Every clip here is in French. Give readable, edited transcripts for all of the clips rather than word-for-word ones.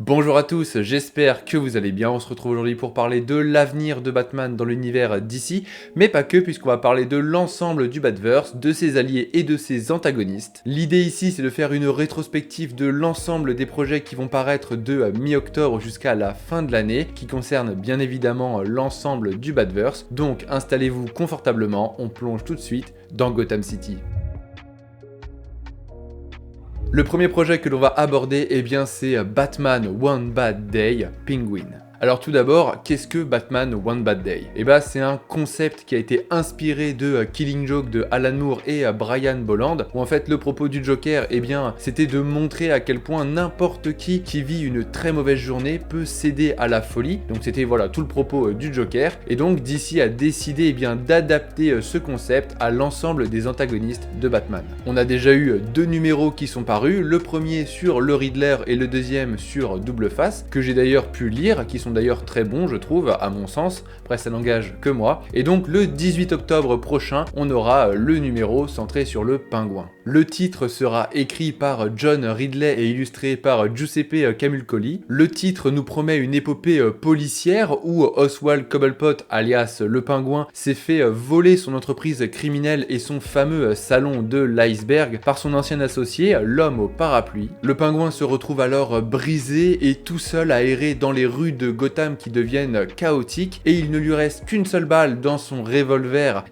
Bonjour à tous, j'espère que vous allez bien. On se retrouve aujourd'hui pour parler de l'avenir de Batman dans l'univers DC, mais pas que, puisqu'on va parler de l'ensemble du Batverse, de ses alliés et de ses antagonistes. L'idée ici, c'est de faire une rétrospective de l'ensemble des projets qui vont paraître de mi-octobre jusqu'à la fin de l'année, qui concernent bien évidemment l'ensemble du Batverse. Donc installez-vous confortablement, on plonge tout de suite dans Gotham City. Le premier projet que l'on va aborder, c'est Batman One Bad Day Penguin. Alors tout d'abord, qu'est-ce que Batman One Bad Day? C'est un concept qui a été inspiré de Killing Joke de Alan Moore et Brian Bolland, où en fait le propos du Joker, c'était de montrer à quel point n'importe qui vit une très mauvaise journée peut céder à la folie. Donc c'était tout le propos du Joker, et donc DC a décidé d'adapter ce concept à l'ensemble des antagonistes de Batman. On a déjà eu deux numéros qui sont parus, le premier sur le Riddler et le deuxième sur Double Face, que j'ai d'ailleurs pu lire, qui sont d'ailleurs très bons je trouve, à mon sens, après ça n'engage que moi, et donc le 18 octobre prochain, on aura le numéro centré sur le pingouin. Le titre sera écrit par John Ridley et illustré par Giuseppe Camulcoli. Le titre nous promet une épopée policière où Oswald Cobblepot, alias le pingouin, s'est fait voler son entreprise criminelle et son fameux salon de l'iceberg par son ancien associé, l'homme au parapluie. Le pingouin se retrouve alors brisé et tout seul à errer dans les rues de Gotham qui deviennent chaotiques, et il ne lui reste qu'une seule balle dans son revolver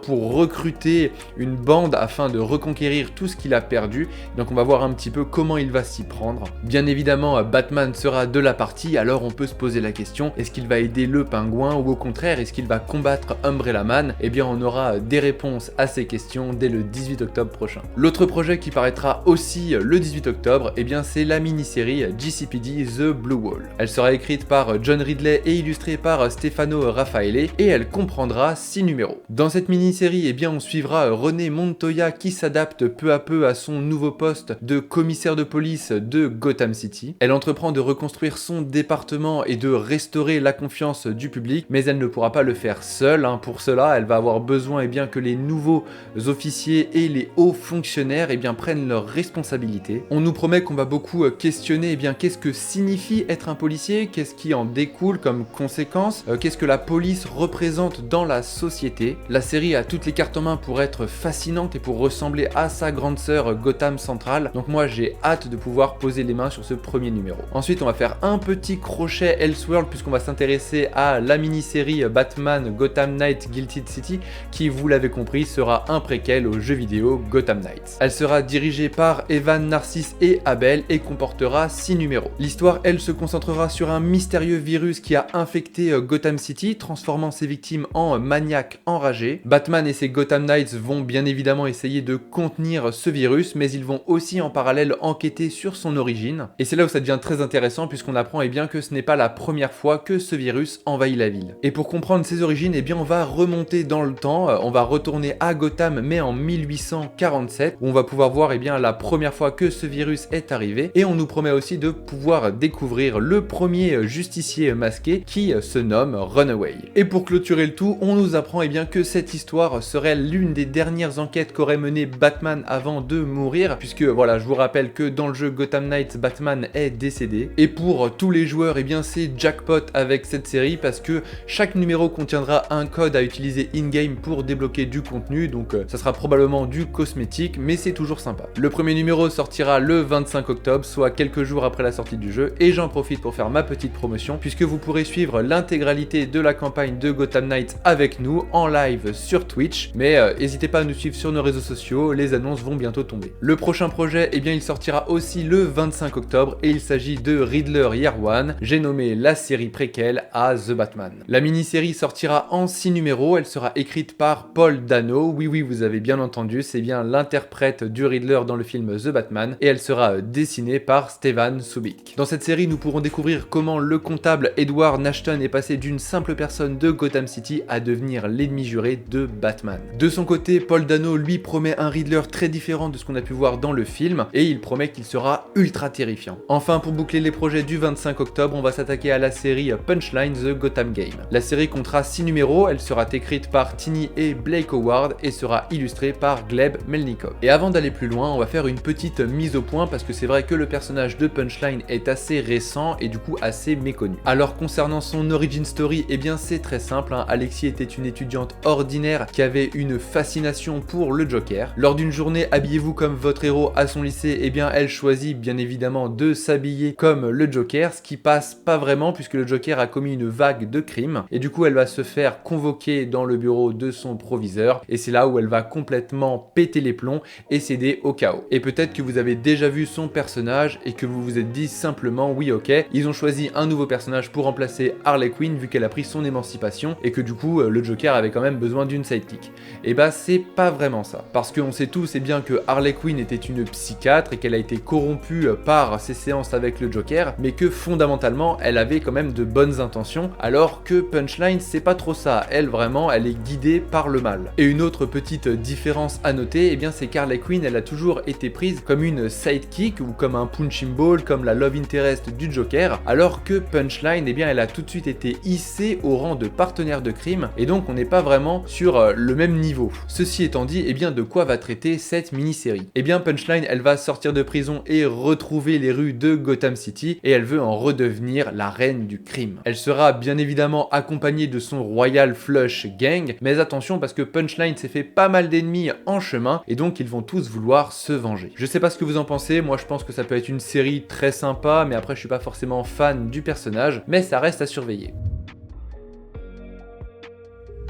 pour recruter une bande afin de reconquérir tout ce qu'il a perdu. Donc on va voir un petit peu comment il va s'y prendre. Bien évidemment, Batman sera de la partie, alors on peut se poser la question, est-ce qu'il va aider le pingouin ou au contraire est-ce qu'il va combattre Umbrella Man? On aura des réponses à ces questions dès le 18 octobre prochain. L'autre projet qui paraîtra aussi le 18 octobre, c'est la mini-série GCPD The Blue Wall. Elle sera écrite par John Ridley et illustrée par Stefano Raffaele, et elle comprendra 6 numéros. Dans cette mini-série, on suivra René Montoya qui s'adapte peu à peu à son nouveau poste de commissaire de police de Gotham City. Elle entreprend de reconstruire son département et de restaurer la confiance du public, mais elle ne pourra pas le faire seule. Pour cela, elle va avoir besoin que les nouveaux officiers et les hauts fonctionnaires prennent leurs responsabilités. On nous promet qu'on va beaucoup questionner qu'est-ce que signifie être un policier, qu'est-ce qui en découle comme conséquence, qu'est-ce que la police représente dans la société. La série a toutes les cartes en main pour être fascinante et pour ressembler à sa grande sœur Gotham Central, donc moi j'ai hâte de pouvoir poser les mains sur ce premier numéro. Ensuite on va faire un petit crochet Elseworld puisqu'on va s'intéresser à la mini-série Batman Gotham Knight Guilty City qui, vous l'avez compris, sera un préquel au jeu vidéo Gotham Knights. Elle sera dirigée par Evan Narcisse et Abel et comportera 6 numéros. L'histoire, elle, se concentrera sur un mystérieux virus qui a infecté Gotham City, transformant ses victimes en maniaques enragés. Batman et ses Gotham Knights vont bien évidemment essayer de contenir ce virus, mais ils vont aussi en parallèle enquêter sur son origine. Et c'est là où ça devient très intéressant puisqu'on apprend que ce n'est pas la première fois que ce virus envahit la ville. Et pour comprendre ses origines, on va remonter dans le temps, on va retourner à Gotham mais en 1847 où on va pouvoir voir la première fois que ce virus est arrivé, et on nous promet aussi de pouvoir découvrir le premier justicier masqué qui se nomme Runaway. Et pour clôturer le tout, on nous apprend que cette histoire serait l'une des dernières enquêtes qu'aurait mené Batman avant de mourir, puisque je vous rappelle que dans le jeu Gotham Knights, Batman est décédé. Et pour tous les joueurs, c'est jackpot avec cette série parce que chaque numéro contiendra un code à utiliser in-game pour débloquer du contenu, donc ça sera probablement du cosmétique, mais c'est toujours sympa. Le premier numéro sortira le 25 octobre, soit quelques jours après la sortie du jeu, et j'en profite pour faire ma petite promotion, puisque vous pourrez suivre l'intégralité de la campagne de Gotham Knights avec nous en live sur Twitch, mais n'hésitez pas à nous suivre sur nos réseaux sociaux, les annonces vont bientôt tomber. Le prochain projet, il sortira aussi le 25 octobre, et il s'agit de Riddler Year One, j'ai nommé la série préquelle à The Batman. La mini-série sortira en 6 numéros, elle sera écrite par Paul Dano, oui vous avez bien entendu, c'est bien l'interprète du Riddler dans le film The Batman, et elle sera dessinée par Stefan Subic. Dans cette série, nous pourrons découvrir comment le l'indomptable Edward Nashton est passé d'une simple personne de Gotham City à devenir l'ennemi juré de Batman. De son côté, Paul Dano lui promet un Riddler très différent de ce qu'on a pu voir dans le film, et il promet qu'il sera ultra terrifiant. Enfin, pour boucler les projets du 25 octobre, on va s'attaquer à la série Punchline The Gotham Game. La série comptera 6 numéros, elle sera écrite par Tini et Blake Howard et sera illustrée par Gleb Melnikov. Et avant d'aller plus loin, on va faire une petite mise au point parce que c'est vrai que le personnage de Punchline est assez récent et du coup assez méconnu. Alors concernant son origin story, eh bien c'est très simple, hein. Alexis était une étudiante ordinaire qui avait une fascination pour le Joker. Lors d'une journée habillez-vous comme votre héros à son lycée, eh bien elle choisit bien évidemment de s'habiller comme le Joker, ce qui passe pas vraiment puisque le Joker a commis une vague de crimes et du coup elle va se faire convoquer dans le bureau de son proviseur et c'est là où elle va complètement péter les plombs et céder au chaos. Et peut-être que vous avez déjà vu son personnage et que vous vous êtes dit simplement oui ok, ils ont choisi un nouveau personnage pour remplacer Harley Quinn vu qu'elle a pris son émancipation et que du coup le Joker avait quand même besoin d'une sidekick. Et bah c'est pas vraiment ça. Parce qu'on sait tous et bien que Harley Quinn était une psychiatre et qu'elle a été corrompue par ses séances avec le Joker, mais que fondamentalement elle avait quand même de bonnes intentions, alors que Punchline c'est pas trop ça, elle vraiment elle est guidée par le mal. Et une autre petite différence à noter, eh bien c'est qu'Harley Quinn elle a toujours été prise comme une sidekick ou comme un punching ball, comme la love interest du Joker, alors que Punchline eh bien elle a tout de suite été hissée au rang de partenaire de crime et donc on n'est pas vraiment sur le même niveau. Ceci étant dit, eh bien de quoi va traiter cette mini-série? Eh bien Punchline elle va sortir de prison et retrouver les rues de Gotham City et elle veut en redevenir la reine du crime. Elle sera bien évidemment accompagnée de son Royal Flush Gang, mais attention parce que Punchline s'est fait pas mal d'ennemis en chemin et donc ils vont tous vouloir se venger. Je sais pas ce que vous en pensez, moi je pense que ça peut être une série très sympa, mais après je suis pas forcément fan du personnage, mais ça reste à surveiller.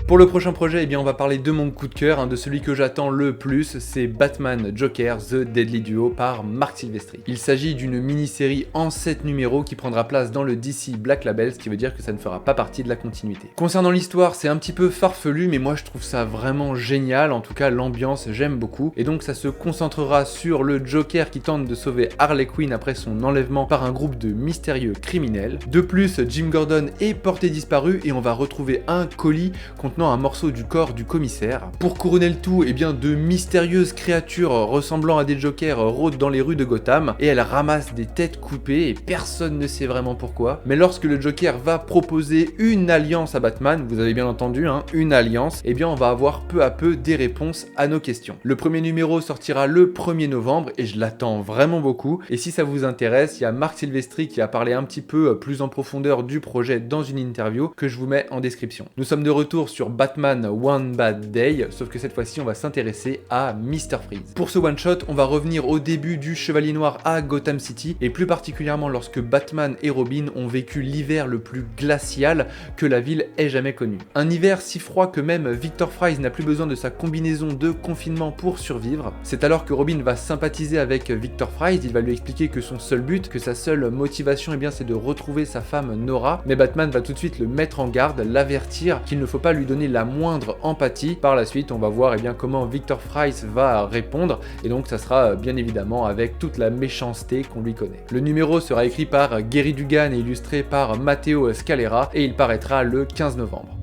Pour le prochain projet, eh bien on va parler de mon coup de cœur, de celui que j'attends le plus, c'est Batman Joker The Deadly Duo par Marc Silvestri. Il s'agit d'une mini-série en 7 numéros qui prendra place dans le DC Black Label, ce qui veut dire que ça ne fera pas partie de la continuité. Concernant l'histoire, c'est un petit peu farfelu, mais moi je trouve ça vraiment génial, en tout cas l'ambiance j'aime beaucoup, et donc ça se concentrera sur le Joker qui tente de sauver Harley Quinn après son enlèvement par un groupe de mystérieux criminels. De plus, Jim Gordon est porté disparu et on va retrouver un colis contenant un morceau du corps du commissaire. Pour couronner le tout, eh bien de mystérieuses créatures ressemblant à des jokers rôdent dans les rues de Gotham et elles ramassent des têtes coupées et personne ne sait vraiment pourquoi. Mais lorsque le Joker va proposer une alliance à Batman, vous avez bien entendu, une alliance, eh bien on va avoir peu à peu des réponses à nos questions. Le premier numéro sortira le 1er novembre et je l'attends vraiment beaucoup. Et si ça vous intéresse, il y a Marc Silvestri qui a parlé un petit peu plus en profondeur du projet dans une interview que je vous mets en description. Nous sommes de retour sur Batman One Bad Day, sauf que cette fois-ci on va s'intéresser à Mr. Freeze. Pour ce one-shot, on va revenir au début du Chevalier Noir à Gotham City, et plus particulièrement lorsque Batman et Robin ont vécu l'hiver le plus glacial que la ville ait jamais connu. Un hiver si froid que même Victor Freeze n'a plus besoin de sa combinaison de confinement pour survivre. C'est alors que Robin va sympathiser avec Victor Freeze, il va lui expliquer que son seul but, que sa seule motivation, eh bien, c'est de retrouver sa femme Nora, mais Batman va tout de suite le mettre en garde, l'avertir qu'il ne faut pas lui donner la moindre empathie. Par la suite, on va voir eh bien, comment Victor Freeze va répondre, et donc ça sera bien évidemment avec toute la méchanceté qu'on lui connaît. Le numéro sera écrit par Gary Dugan et illustré par Matteo Scalera, et il paraîtra le 15 novembre.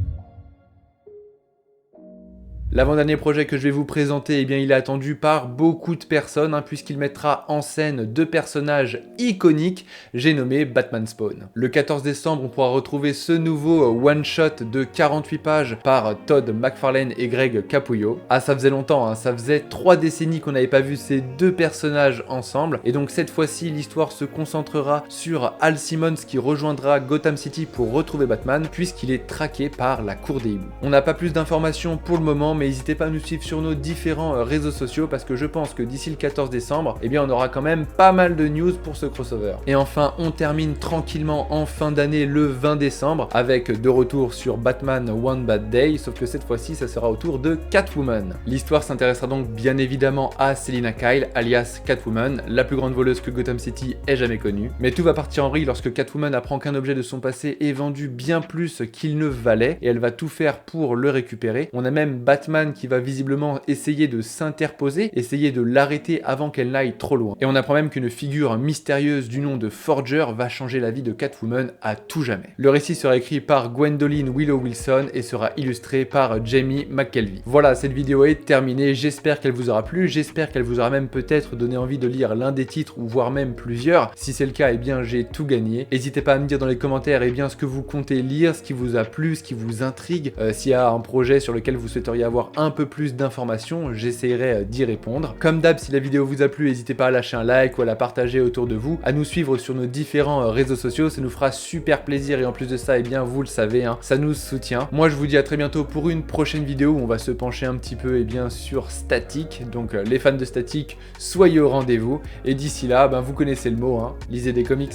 L'avant-dernier projet que je vais vous présenter, eh bien, il est attendu par beaucoup de personnes, puisqu'il mettra en scène deux personnages iconiques, j'ai nommé Batman Spawn. Le 14 décembre, on pourra retrouver ce nouveau one-shot de 48 pages par Todd McFarlane et Greg Capullo. Ah, ça faisait longtemps, ça faisait 3 décennies qu'on n'avait pas vu ces deux personnages ensemble, et donc cette fois-ci, l'histoire se concentrera sur Hal Simmons qui rejoindra Gotham City pour retrouver Batman, puisqu'il est traqué par la Cour des Hiboux. On n'a pas plus d'informations pour le moment, mais n'hésitez pas à nous suivre sur nos différents réseaux sociaux parce que je pense que d'ici le 14 décembre, eh bien on aura quand même pas mal de news pour ce crossover. Et enfin, on termine tranquillement en fin d'année le 20 décembre avec de retour sur Batman One Bad Day, sauf que cette fois-ci ça sera au tour de Catwoman. L'histoire s'intéressera donc bien évidemment à Selina Kyle, alias Catwoman, la plus grande voleuse que Gotham City ait jamais connue. Mais tout va partir en vrille lorsque Catwoman apprend qu'un objet de son passé est vendu bien plus qu'il ne valait et elle va tout faire pour le récupérer. On a même Batman Batman qui va visiblement essayer de s'interposer, essayer de l'arrêter avant qu'elle n'aille trop loin. Et on apprend même qu'une figure mystérieuse du nom de Forger va changer la vie de Catwoman à tout jamais. Le récit sera écrit par Gwendolyn Willow Wilson et sera illustré par Jamie McKelvey. Voilà, cette vidéo est terminée, j'espère qu'elle vous aura plu, j'espère qu'elle vous aura même peut-être donné envie de lire l'un des titres ou voire même plusieurs. Si c'est le cas, eh bien j'ai tout gagné. N'hésitez pas à me dire dans les commentaires eh bien ce que vous comptez lire, ce qui vous a plu, ce qui vous intrigue, s'il y a un projet sur lequel vous souhaiteriez avoir un peu plus d'informations, j'essaierai d'y répondre. Comme d'hab, si la vidéo vous a plu, n'hésitez pas à lâcher un like ou à la partager autour de vous, à nous suivre sur nos différents réseaux sociaux, ça nous fera super plaisir et en plus de ça, eh bien vous le savez, hein, ça nous soutient. Moi je vous dis à très bientôt pour une prochaine vidéo où on va se pencher un petit peu bien sur Static, donc les fans de Static, soyez au rendez-vous et d'ici là, vous connaissez le mot, hein, lisez des comics.